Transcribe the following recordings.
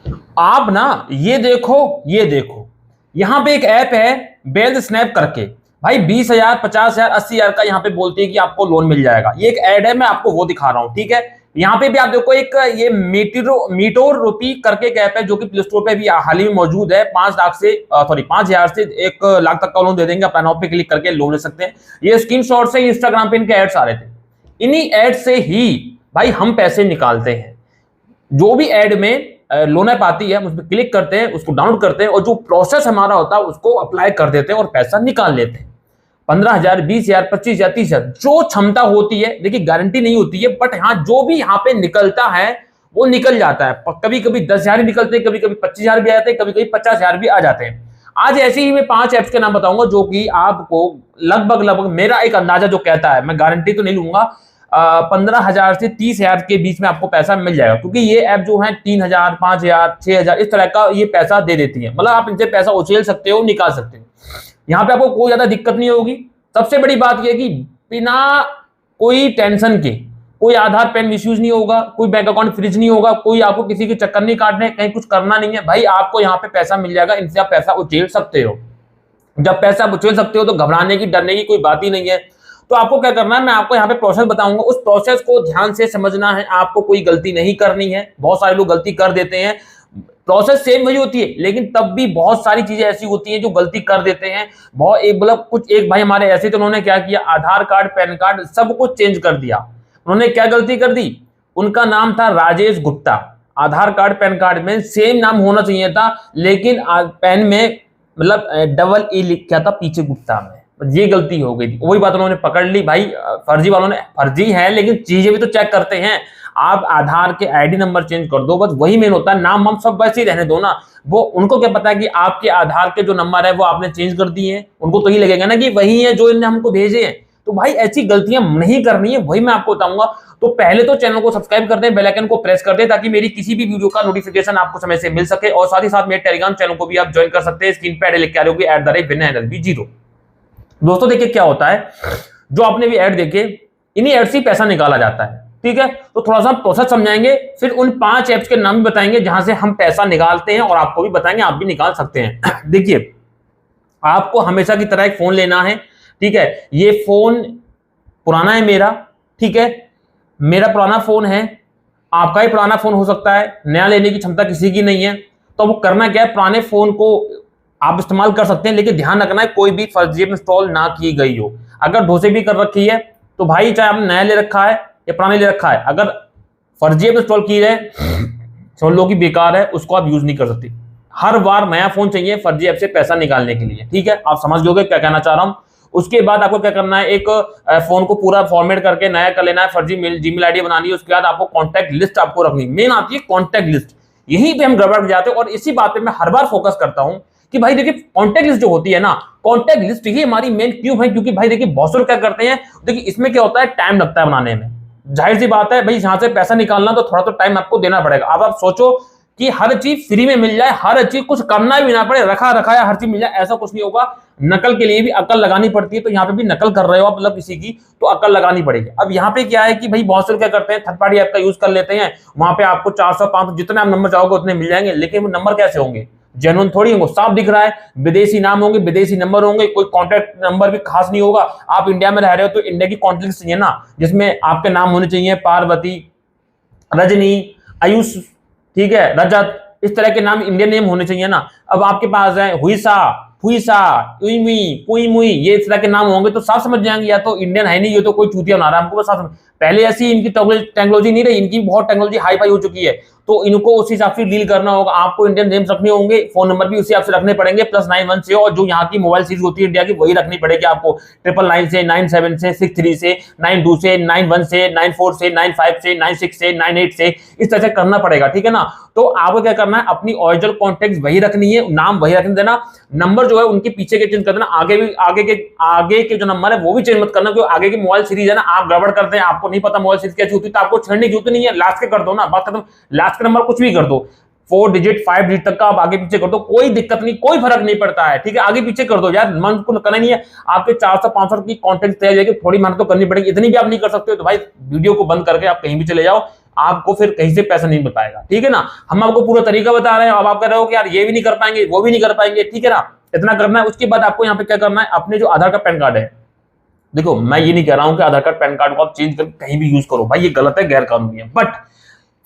आप ना ये देखो यहां पे एक ऐप है वेल्थ स्नैप करके। भाई 20,000 50,000 80,000 का यहाँ पे बोलती है कि आपको लोन मिल जाएगा। ये एक ऐड है, मैं आपको वो दिखा रहा हूं, ठीक है। यहाँ पे भी आप देखो एक ये मीटोर रूपी करके एक ऐप है जो कि प्ले स्टोर पे भी हाल ही में मौजूद है। 5 लाख से 5,000 से 1 लाख तक का लोन दे देंगे, अपना नाम पे क्लिक करके लोन ले सकते हैं। ये स्क्रीनशॉट से इंस्टाग्राम पे इनके एड्स आ रहे थे, इन्हीं एड से ही भाई हम पैसे निकालते हैं। जो भी ऐड में लोन ऐप आती है, हम उस पर क्लिक करते हैं, उसको डाउनलोड करते हैं और जो प्रोसेस हमारा होता है उसको अप्लाई कर देते हैं और पैसा निकाल लेते हैं। 15,000 20,000 25,000 30,000 जो क्षमता होती है, देखिए गारंटी नहीं होती है, बट हाँ जो भी यहाँ पे निकलता है वो निकल जाता है। कभी कभी 10,000 निकलते हैं, कभी कभी 25,000 भी आते हैं, कभी कभी 50,000 भी आ जाते हैं। आज ऐसे ही मैं 5 ऐप्स के नाम बताऊंगा जो कि आपको लगभग मेरा एक अंदाजा जो कहता है, मैं गारंटी तो नहीं लूंगा, 15,000 से 30,000 के बीच में आपको पैसा मिल जाएगा। क्योंकि ये ऐप जो है 3,000 5,000 6,000 इस तरह का ये पैसा दे देती है। मतलब आप इनसे पैसा उछेल सकते हो, निकाल सकते हो। यहाँ पे आपको कोई ज्यादा दिक्कत नहीं होगी। सबसे बड़ी बात यह कि बिना कोई टेंशन के कोई आधार पैन मिसयूज नहीं होगा, कोई बैंक अकाउंट फ्रीज नहीं होगा, कोई आपको किसी के चक्कर नहीं काटने, कहीं कुछ करना नहीं है। भाई आपको यहाँ पे पैसा मिल जाएगा, इनसे आप पैसा उछेल सकते हो। जब पैसा उछेल सकते हो तो घबराने की डरने की कोई बात ही नहीं है। तो आपको क्या करना है, मैं आपको यहाँ पे प्रोसेस बताऊंगा, उस प्रोसेस को ध्यान से समझना है। आपको कोई गलती नहीं करनी है। बहुत सारे लोग गलती कर देते हैं, प्रोसेस सेम वही होती है, लेकिन तब भी बहुत सारी चीजें ऐसी होती हैं जो गलती कर देते हैं। बहुत एक मतलब कुछ एक भाई हमारे ऐसे थे, उन्होंने क्या किया, आधार कार्ड पैन कार्ड सब कुछ चेंज कर दिया। उन्होंने क्या गलती कर दी, उनका नाम था राजेश गुप्ता, आधार कार्ड पैन कार्ड में सेम नाम होना चाहिए था, लेकिन पैन में मतलब डबल ई लिखा था पीछे गुप्ता में। ये गलती हो गई थी, वही बात उन्होंने पकड़ ली। भाई फर्जी वालों ने, फर्जी है लेकिन चीजें भी तो चेक करते हैं। आप आधार के आईडी नंबर चेंज कर दो, बस वही मेन होता है। नाम हम सब वैसे ही रहने दो ना। वो उनको क्या पता है कि आपके आधार के जो नंबर है वो आपने चेंज कर दिए हैं, उनको तो ही लगेगा ना कि वही है जो इन्होंने हमको भेजे हैं। तो भाई ऐसी गलतियां नहीं करनी है, वही मैं आपको बताऊंगा। तो पहले तो चैनल को सब्सक्राइब कर दें, बेल आइकन को प्रेस कर दें, ताकि मेरी किसी भी वीडियो का नोटिफिकेशन आपको समय से मिल सके। और साथ ही साथ मेरे टेलीग्राम चैनल को भी आप ज्वाइन कर सकते हैं। स्क्रीन पे लिख के आ रही होगी @vinay_nlb0। दोस्तों देखिए क्या होता है, जो आपने भी ऐड देखे, इन्हीं ऐड से पैसा निकाला जाता है, ठीक है। तो थोड़ा सा प्रोसेस समझाएंगे, फिर उन 5 ऐप्स के नाम भी बताएंगे जहां से हम पैसा निकालते हैं, और आपको भी बताएंगे आप भी निकाल सकते हैं। देखिए आपको हमेशा की तरह एक फोन लेना है, ठीक है। ये फोन पुराना है मेरा, ठीक है, मेरा पुराना फोन है, आपका ही पुराना फोन हो सकता है, नया लेने की क्षमता किसी की नहीं है। तो वो करना क्या है, पुराने फोन को आप इस्तेमाल कर सकते हैं, लेकिन ध्यान रखना है कोई भी फर्जी ऐप इंस्टॉल ना की गई हो। अगर धोसे भी कर रखी है तो भाई चाहे आपने नया ले रखा है या पुराने ले रखा है, अगर फर्जी ऐप इंस्टॉल की है समझ लो कि बेकार है, उसको आप यूज नहीं कर सकते। हर बार नया फोन चाहिए फर्जी ऐप से पैसा निकालने के लिए, ठीक है। आप समझ लोगे क्या कहना चाह रहा हूं। उसके बाद आपको क्या करना है, एक फोन को पूरा फॉर्मेट करके नया कर लेना है, फर्जी जीमेल आईडी बनानी है। उसके बाद आपको कॉन्टैक्ट लिस्ट आपको रखनी, मेन आती है कॉन्टैक्ट लिस्ट। यहीं पे हम गड़बड़ कर जाते हैं, और इसी बात पे मैं हर बार फोकस करता हूं कि भाई देखिए कॉन्टैक्ट लिस्ट जो होती है ना, कॉन्टैक्ट लिस्ट ही हमारी मेन क्यों है, क्योंकि भाई देखिए बहुत से लोग क्या करते हैं, देखिए इसमें क्या होता है, टाइम लगता है बनाने में। जाहिर सी बात है भाई, यहां से पैसा निकालना तो थोड़ा तो टाइम आपको देना पड़ेगा। अब आप सोचो कि हर चीज फ्री में मिल जाए, हर चीज कुछ करना भी ना पड़े, रखा रखाया हर चीज मिल जाए, ऐसा कुछ नहीं होगा। नकल के लिए भी अकल लगानी पड़ती है। तो यहाँ पे भी नकल कर रहे हो आप मतलब किसी की, तो अकल लगानी पड़ेगी। अब यहाँ पे क्या है कि भाई बहुत से लोग क्या करते हैं, थर्ड पार्टी ऐप का यूज कर लेते हैं। वहां पे आपको 400 500 जितने आप नंबर चाहोगे उतने मिल जाएंगे, लेकिन वो नंबर कैसे होंगे, जेन्युइन थोड़ी होंगे। साफ दिख रहा है विदेशी नाम होंगे, विदेशी नंबर होंगे, कोई कॉन्टैक्ट नंबर भी खास नहीं होगा। आप इंडिया में रह रहे हो तो इंडिया की कॉन्टैक्ट लिस्ट चाहिए ना, जिसमें आपके नाम होने चाहिए पार्वती, रजनी, आयुष, ठीक है, रजत, इस तरह के नाम इंडियन नेम होने चाहिए ना। अब आपके पास है हुईसा, फुईसा, उईमुई, पुईमुई, ये इस तरह के नाम होंगे तो साफ समझ जाएंगे या तो इंडियन है नहीं, ये तो कोई चूतिया बना रहा है हमको, बस साफ। पहले ऐसी इनकी टेक्नोलॉजी नहीं रही, इनकी बहुत टेक्नोलॉजी हाई फाई हो चुकी है, तो इनको उस हिसाब से डील करना होगा। आपको इंडियन नेम्स रखने होंगे, फोन नंबर भी उसी हिसाब से रखने पड़ेंगे, +91 से, और जो यहाँ की मोबाइल सीरीज होती है इंडिया की वही रखनी पड़ेगी आपको। 999 से, 97 से, 63 से, 92 से, 91 से, 94 से, 95 से, 96 से, 98 से, इस तरह से करना पड़ेगा, ठीक है ना। तो आपको क्या करना है, अपनी ओरिजिनल कॉन्टैक्ट वही रखनी है, नाम वही रखने देना, नंबर जो है उनके पीछे के चेंज कर देना, आगे के जो नंबर है वो भी चेंज मत करना, क्योंकि आगे की मोबाइल सीरीज है ना, आप गड़बड़ करते हैं, आपको नहीं पता मोबाइल सीरीज कैसी होती है, तो आपको छेड़ने की जरूरत नहीं है, लास्ट के कर दो ना, बात खत्म। लास्ट का नंबर कुछ भी कर दो, 4 डिजिट 5 डिजिट तक का आप आगे पीछे कर दो, कोई दिक्कत नहीं, कोई फर्क नहीं पड़ता है, ठीक है। आगे पीछे कर दो यार, मन को करना नहीं है। आपके 400 500 की कॉन्टेंट तैयार जाएगी, थोड़ी मेहनत तो करनी पड़ेगी, इतनी भी आप नहीं कर सकते हो तो भाई वीडियो को बंद करके आप कहीं भी चले जाओ, आपको फिर कहीं से पैसा नहीं मिल पाएगा, ठीक है ना। हम आपको पूरा तरीका बता रहे हैं, अब आप कह रहे हो कि यार ये भी नहीं कर पाएंगे, वो भी नहीं कर पाएंगे, ठीक है ना। इतना करना है, उसके बाद आपको यहाँ पे क्या करना है, अपने जो आधार कार्ड पैन कार्ड है, देखो मैं ये नहीं कह रहा हूं कि आधार कार्ड पैन कार्ड को आप चेंज करके कहीं भी यूज करो, भाई ये गलत है, गैर कानूनी है। बट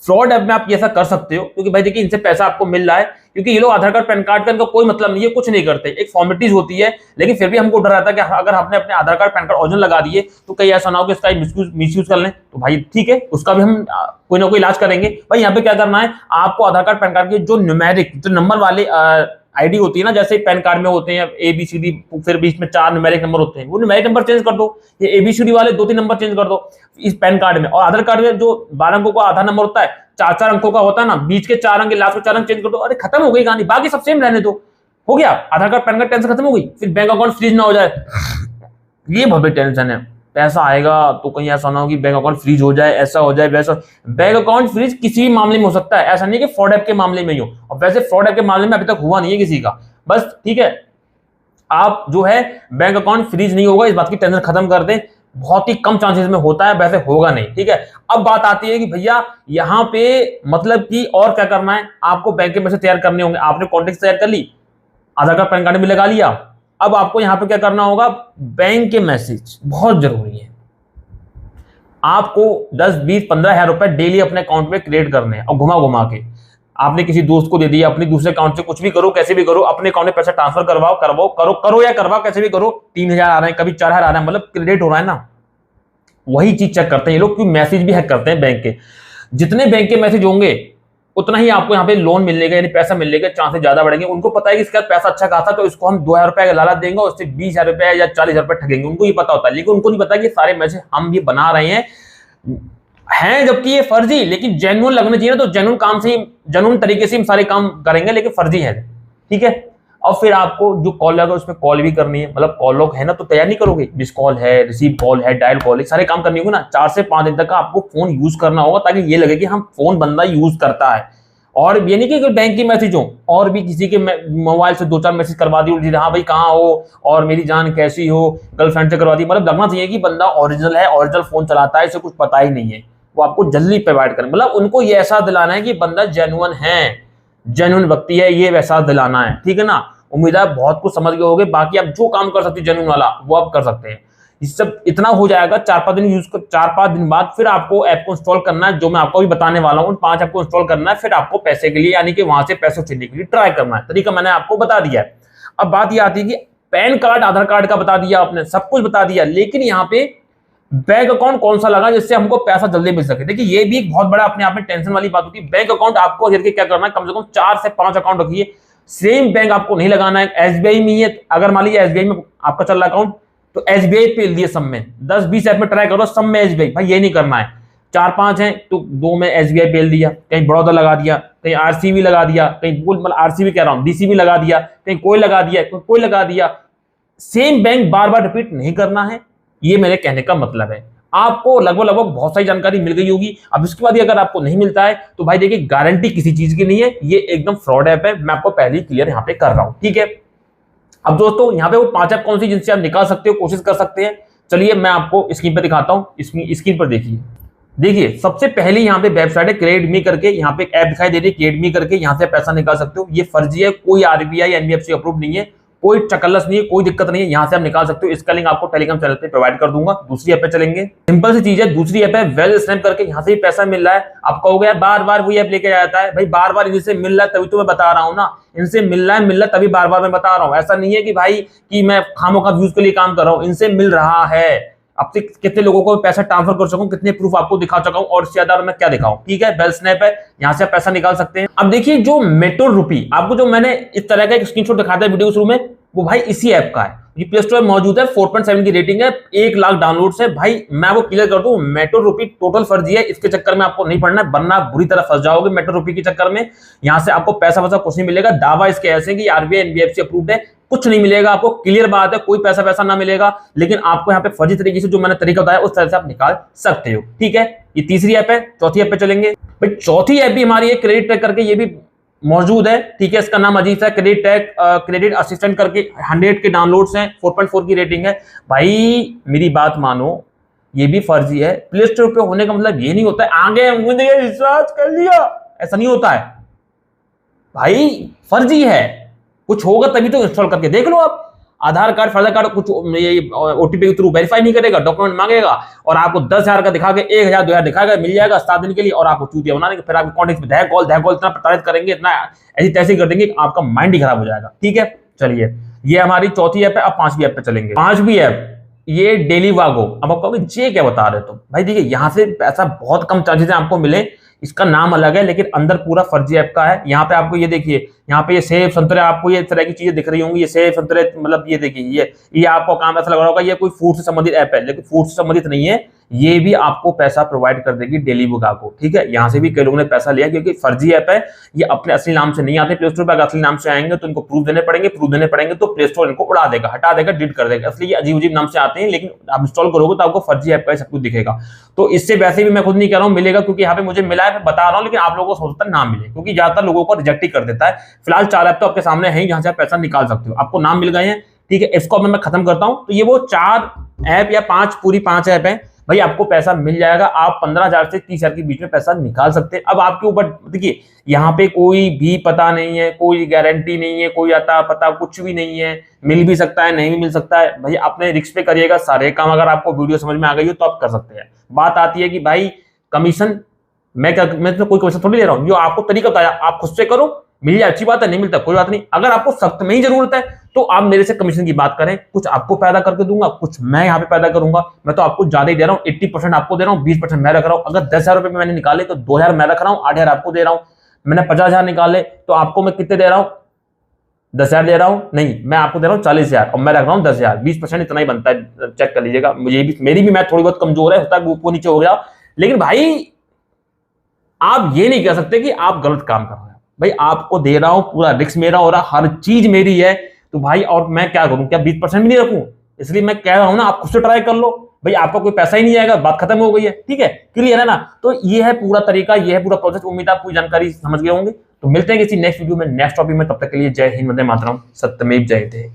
फ्रॉड ऐप में आप ये ऐसा कर सकते हो, क्योंकि भाई देखिए इनसे पैसा आपको मिल रहा है, क्योंकि ये लोग आधार कार्ड पैन कार्ड का इनका कोई मतलब नहीं है, कुछ नहीं करते, एक फॉर्मेलिटीज होती है, लेकिन फिर भी हमको डर रहता है कि अगर आपने अपने आधार कार्ड पैन कार्ड ओरिजिनल लगा दिए तो कहीं ऐसा ना हो कि इसका मिसयूज कर लें। तो भाई ठीक है, उसका भी हम कोई ना कोई इलाज करेंगे। भाई यहाँ पे क्या करना है, आपको आधार कार्ड पैन कार्ड के जो न्यूमेरिक, जो नंबर वाले आईडी होती है ना, जैसे पैन कार्ड में होते हैं ABCD, फिर बीच में 4 न्यूमेरिक नंबर होते हैं, वो न्यूमेरिक नंबर चेंज कर दो, ये ABCD वाले 2-3 नंबर चेंज कर दो इस पैन कार्ड में। और आधार कार्ड में जो 12 अंकों का आधार नंबर होता है, 4-4 अंकों का होता है ना, बीच के 4 अंक, लास्ट के 4 अंक चेंज कर दो, अरे खत्म हो गई कहानी, बाकी सब सेम रहने दो, हो गया। आधार कार्ड पैन कार्ड टेंशन खत्म हो गई। फिर बैंक अकाउंट फ्रीज ना हो जाए, ये बहुत टेंशन है। पैसा आएगा तो कहीं ऐसा ना हो कि बैंक अकाउंट फ्रीज हो जाए, ऐसा हो जाए वैसा। बैंक अकाउंट फ्रीज किसी भी मामले में हो सकता है, ऐसा नहीं कि फ्रॉड ऐप के मामले में ही हो, और वैसे फ्रॉड ऐप के मामले में अभी तक हुआ नहीं है किसी का, बस ठीक है। आप जो है बैंक अकाउंट फ्रीज नहीं होगा, इस बात की टेंशन खत्म कर दें, बहुत ही कम चांसेस में होता है, वैसे होगा नहीं, ठीक है। अब बात आती है कि भैया यहाँ पे मतलब कि और क्या करना है, आपको बैंक के मैसेज तैयार करने होंगे। आपने कॉन्टेक्ट तैयार कर ली, आधार कार्ड पैन कार्ड भी लगा लिया, अब आपको यहाँ पे क्या करना होगा, बैंक के मैसेज बहुत जरूरी है। आपको 10, 20, 15 हजार रुपए डेली अपने अकाउंट में क्रिएट करने हैं, और घुमा घुमा के आपने किसी दोस्त को दे दिया, अपने दूसरे अकाउंट से कुछ भी करो, कैसे भी करो, अपने अकाउंट में पैसा ट्रांसफर करो या करवाओ, कैसे भी करो, 3,000 आ रहे हैं, कभी 4,000 आ रहे हैं, मतलब क्रेडिट हो रहा है ना। वही चीज चेक करते हैं ये लोग, क्योंकि मैसेज भी हैक करते हैं बैंक के। जितने बैंक के मैसेज होंगे उतना ही आपको यहाँ पे लोन मिलने का, यानी पैसा मिलने के चांसेस ज्यादा बढ़ेंगे। उनको पता है कि इसका पैसा अच्छा खासा, तो इसको हम 2,000 रुपए का लालच देंगे और उससे 20,000 रुपए या 40,000 रुपए ठगेंगे, उनको ये पता होता है। लेकिन उनको नहीं पता कि सारे मैसेज हम ये बना रहे हैं जबकि ये फर्जी, लेकिन जेन्युइन लगने चाहिए ना, तो जेन्युइन काम से ही, जेन्युइन तरीके से हम सारे काम करेंगे, लेकिन फर्जी है, ठीक है। और फिर आपको जो कॉल लगा उसमें कॉल भी करनी है, मतलब कॉल लॉग है ना, तो तैयार नहीं करोगे, मिस कॉल है, रिसीव कॉल है, डायल कॉल है, सारे काम करनी होगी ना। 4 से 5 दिन तक आपको फोन यूज करना होगा, ताकि ये लगे कि हम फोन बंदा यूज करता है। और ये नहीं कि बैंक की मैसेज हो, और भी किसी के मोबाइल से 2-4 मैसेज करवा दी, हाँ भाई कहाँ हो, और मेरी जान कैसी हो, गर्लफ्रेंड से करवा दी, मतलब लगना चाहिए कि बंदा ओरिजिनल है, ओरिजिनल फोन चलाता है, इसे कुछ पता ही नहीं है। वो आपको जल्दी प्रोवाइड करें, मतलब उनको ये एहसास दिलाना है कि बंदा जेन्युइन है, जेन्युइन व्यक्ति है, ये एहसास दिलाना है, ठीक है ना। उम्मीद है बहुत कुछ समझ गए होंगे। बाकी आप जो काम कर सकते हैं जेन्युइन वाला, वो आप कर सकते हैं। इस सब इतना हो जाएगा, 4-5 दिन यूज कर, 4-5 दिन बाद फिर आपको ऐप को इंस्टॉल करना है, जो मैं आपको भी बताने वाला हूँ। 5 ऐप को इंस्टॉल करना है, फिर आपको पैसे के लिए, यानी कि वहां से पैसे उछलने के लिए ट्राई करना है। तरीका मैंने आपको बता दिया है। अब बात यह आती है कि पैन कार्ड, आधार कार्ड का बता दिया आपने, सब कुछ बता दिया, लेकिन यहाँ पे बैंक अकाउंट कौन सा लगा जिससे हमको पैसा जल्दी मिल सके। देखिए ये भी एक बहुत बड़ा अपने आप में टेंशन वाली बात होती है। बैंक अकाउंट आपको क्या करना है, कम से कम 4 से 5 अकाउंट रखिए। सेम बैंक आपको नहीं लगाना है। SBI में है, अगर मान लीजिए SBI में आपका चल रहा अकाउंट, तो SBI पे दिए सब में, 10-20 ऐप में ट्राई करो, सब में SBI। भाई ये नहीं करना है। 4-5 हैं तो 2 में SBI पेल दिया, कहीं बड़ौदा लगा दिया, कहीं RCB लगा दिया, कहीं मतलब RCB कह रहा हूं, DCB लगा दिया, कहीं कोई लगा दिया, कोई लगा दिया। सेम बैंक बार बार रिपीट नहीं करना है, ये मेरे कहने का मतलब है। आपको लगभग बहुत सारी जानकारी मिल गई होगी। अब इसके बाद अगर आपको नहीं मिलता है तो भाई देखिए, गारंटी किसी चीज की नहीं है, ये एकदम फ्रॉड ऐप है। मैं आपको पहले ही क्लियर यहाँ पे कर रहा हूं, ठीक है। अब दोस्तों यहाँ पे वो 5 ऐप कौन सी जिनसे आप निकाल सकते हो, कोशिश कर सकते हैं। चलिए मैं आपको स्क्रीन पर दिखाता हूँ। स्क्रीन पर देखिए सबसे पहले यहाँ पे वेबसाइट है क्रेडिट करके, यहाँ पे एक ऐप दिखाई दे रही है क्रेडिट करके, यहाँ से पैसा निकाल सकते हो। ये फर्जी है, कोई RBI NBFC अप्रूव नहीं है, कोई चकल्लस नहीं है, कोई दिक्कत नहीं है, यहाँ से आप निकाल सकते हो। इसका लिंक आपको टेलीग्राम चैनल पे प्रोवाइड कर दूंगा। दूसरी ऐप पे चलेंगे, सिंपल सी चीज है। दूसरी ऐप है वेल स्नैप करके, यहाँ से भी पैसा मिल रहा है। आप कहोगे बार बार वही ऐप लेके जाता है, भाई बार बार इनसे मिल रहा है तभी तो मैं बता रहा हूँ ना, इनसे मिल रहा है तभी बार बार मैं बता रहा हूँ। ऐसा नहीं है कि भाई कि मैं खामोखा व्यूज के लिए काम कर रहा हूँ, इनसे मिल रहा है। अब तक कितने लोगों को पैसा ट्रांसफर कर सकूं, कितने प्रूफ आपको दिखा चुका हूं, और इससे ज्यादा मैं क्या दिखाऊं, ठीक है। बेल स्नैप है, यहां से आप पैसा निकाल सकते हैं। अब देखिए जो मेट्रो रुपी, आपको जो मैंने इस तरह का एक स्क्रीनशॉट दिखाया था वीडियो शुरू में, वो भाई इसी ऐप का है। ये प्ले स्टोर में मौजूद है, 4.7 की रेटिंग है, 1 लाख डाउनलोड्स है। भाई मैं वो क्लियर कर दूं, मेट्रो रुपी टोटल फर्जी है, इसके चक्कर में आपको नहीं पड़ना है, वरना बुरी तरह फंस जाओगे मेट्रो रुपी के चक्कर में। यहां से आपको पैसा कुछ नहीं मिलेगा। दावा इसके ऐसे कि RBI NBFC अप्रूव्ड है, कुछ नहीं मिलेगा आपको, क्लियर बात है, कोई पैसा ना मिलेगा। लेकिन आपको यहाँ पे फर्जी तरीके से जो मैंने तरीका बताया उस तरह से आप निकाल सकते हो, ठीक है। ये तीसरी ऐप है। चौथी ऐप पे चलेंगे। भाई चौथी ऐप भी हमारी है क्रेडिट ट्रैक करके, ये भी मौजूद है, ठीक है। इसका नाम अजीब है, क्रेडिट ट्रैक क्रेडिट असिस्टेंट करके, 100 के डाउनलोड्स हैं, 4.4 की रेटिंग है। भाई मेरी बात मानो, ये भी फर्जी है। प्ले स्टोर पे होने का मतलब ये नहीं होता है आगे मुझे विश्वास कर लिया, ऐसा नहीं होता है भाई, फर्जी है। कुछ होगा तभी तो इंस्टॉल करके देख लो आप। आधार कार्ड, फर्दर कार्ड कुछ ये ओटीपी के थ्रू वेरीफाई नहीं करेगा, डॉक्यूमेंट मांगेगा और आपको 10,000 का दिखा के 1,000 2,000 दिखाएगा, मिल जाएगा 7 दिन के लिए और आपको चूतिया बना देंगे। फिर आपके कॉन्टेक्ट में धैक कॉल इतना प्रताड़ित करेंगे, इतना ऐसी तैसी कर देंगे कि आपका माइंड ही खराब हो जाएगा। ठीक है, चलिए ये हमारी चौथी ऐप है। अब पांचवी ऐप पे चलेंगे। पांचवी ऐप ये डेली वागो। अब आप कहोगे जे क्या बता रहे हो तुम? भाई देखिए, यहां से पैसा बहुत कम चांसेस है आपको मिले, इसका नाम अलग है लेकिन अंदर पूरा फर्जी ऐप का है। यहाँ पे आपको ये देखिए, यहाँ पे ये सेब संतरे, आपको ये तरह की चीजें दिख रही होंगी, ये सेब संतरे, मतलब ये देखिए, ये आपको काम ऐसा लग रहा होगा ये कोई फूड से संबंधित ऐप है, लेकिन फूड से संबंधित नहीं है। ये भी आपको पैसा प्रोवाइड कर देगी डेली बुगा को। ठीक है, यहाँ से भी कई लोगों ने पैसा लिया क्योंकि फर्जी ऐप है, ये अपने असली नाम से नहीं आते प्ले स्टोर पर। अगर असली नाम से आएंगे तो इनको प्रूफ देने पड़ेंगे तो प्ले स्टोर इनको उड़ा देगा, हटा देगा, डिलीट कर देगा। असली अजीब अजीब नाम से आते हैं, लेकिन आप इंस्टॉल करोगे तो आपको फर्जी ऐप का सब कुछ दिखेगा। तो इससे वैसे भी मैं खुद नहीं कह रहा हूँ मिलेगा, क्योंकि यहाँ पे मुझे मिला है, बता रहा हूँ, लेकिन आप लोगों को सोचता है ना मिले, क्योंकि ज्यादातर लोगों को रिजेक्ट ही कर देता है। फिलहाल 4 ऐप तो आपके सामने है जहां से आप पैसा निकाल सकते हो, आपको नाम मिल गए हैं। ठीक है, इसको अब मैं खत्म करता हूं। तो ये वो 4 ऐप या 5 ऐप है भाई, आपको पैसा मिल जाएगा। आप 15,000 से 30,000 के बीच में पैसा निकाल सकते हैं। अब आपके ऊपर देखिए, यहाँ पे कोई भी पता नहीं है, कोई गारंटी नहीं है, कोई आता पता कुछ भी नहीं है, मिल भी सकता है, नहीं भी मिल सकता है। भाई अपने रिस्क पे करिएगा सारे काम। अगर आपको वीडियो समझ में आ गई हो तो आप कर सकते हैं। बात आती है कि भाई कमीशन, मैं तो कोई कमीशन थोड़ी ले रहा हूं, जो आपको तरीका बताया आप खुद से करो, मिल जाए अच्छी बात है, नहीं मिलता कोई बात नहीं। अगर आपको सख्त में ही जरूरत है तो आप मेरे से कमीशन की बात करें, कुछ आपको पैदा करके दूंगा, कुछ मैं यहाँ पे पैदा करूंगा। मैं तो आपको ज्यादा ही दे रहा हूँ, 80% आपको दे रहा हूँ, 20% मैं रख रहा हूँ। अगर 10,000 रुपए मैंने निकाले तो 2,000 मैं रख रहा हूँ, 8,000 आपको दे रहा हूँ। मैंने 50,000 निकाले तो आपको मैं कितने दे रहा हूँ? 10,000 दे रहा हूँ, नहीं मैं आपको दे रहा हूँ 40,000 और मैं रख रहा हूँ 10,000। 20% इतना ही बनता है, चेक कर लीजिएगा। मुझे भी, मेरी भी मैथ थोड़ी बहुत कमजोर है, होता है ऊपर नीचे हो गया, लेकिन भाई आप ये नहीं कह सकते कि आप गलत काम कर रहे हैं। भाई आपको दे रहा हूं, पूरा रिस्क मेरा हो रहा, हर चीज मेरी है, तो भाई और मैं क्या करूं? क्या 20% भी नहीं रखूं? इसलिए मैं कह रहा हूं ना, आप खुद से ट्राई कर लो। भाई आपका कोई पैसा ही नहीं आएगा, बात खत्म हो गई है। ठीक है, क्लियर है ना? तो ये है पूरा तरीका, ये है पूरा प्रोसेस। उम्मीद आप पूरी जानकारी समझ गए होंगे। तो मिलते हैं किसी नेक्स्ट वीडियो में, नेक्स्ट टॉपिक में। तब तक के लिए जय हिंद, वंदे मातरम, सत्यमेव जयते।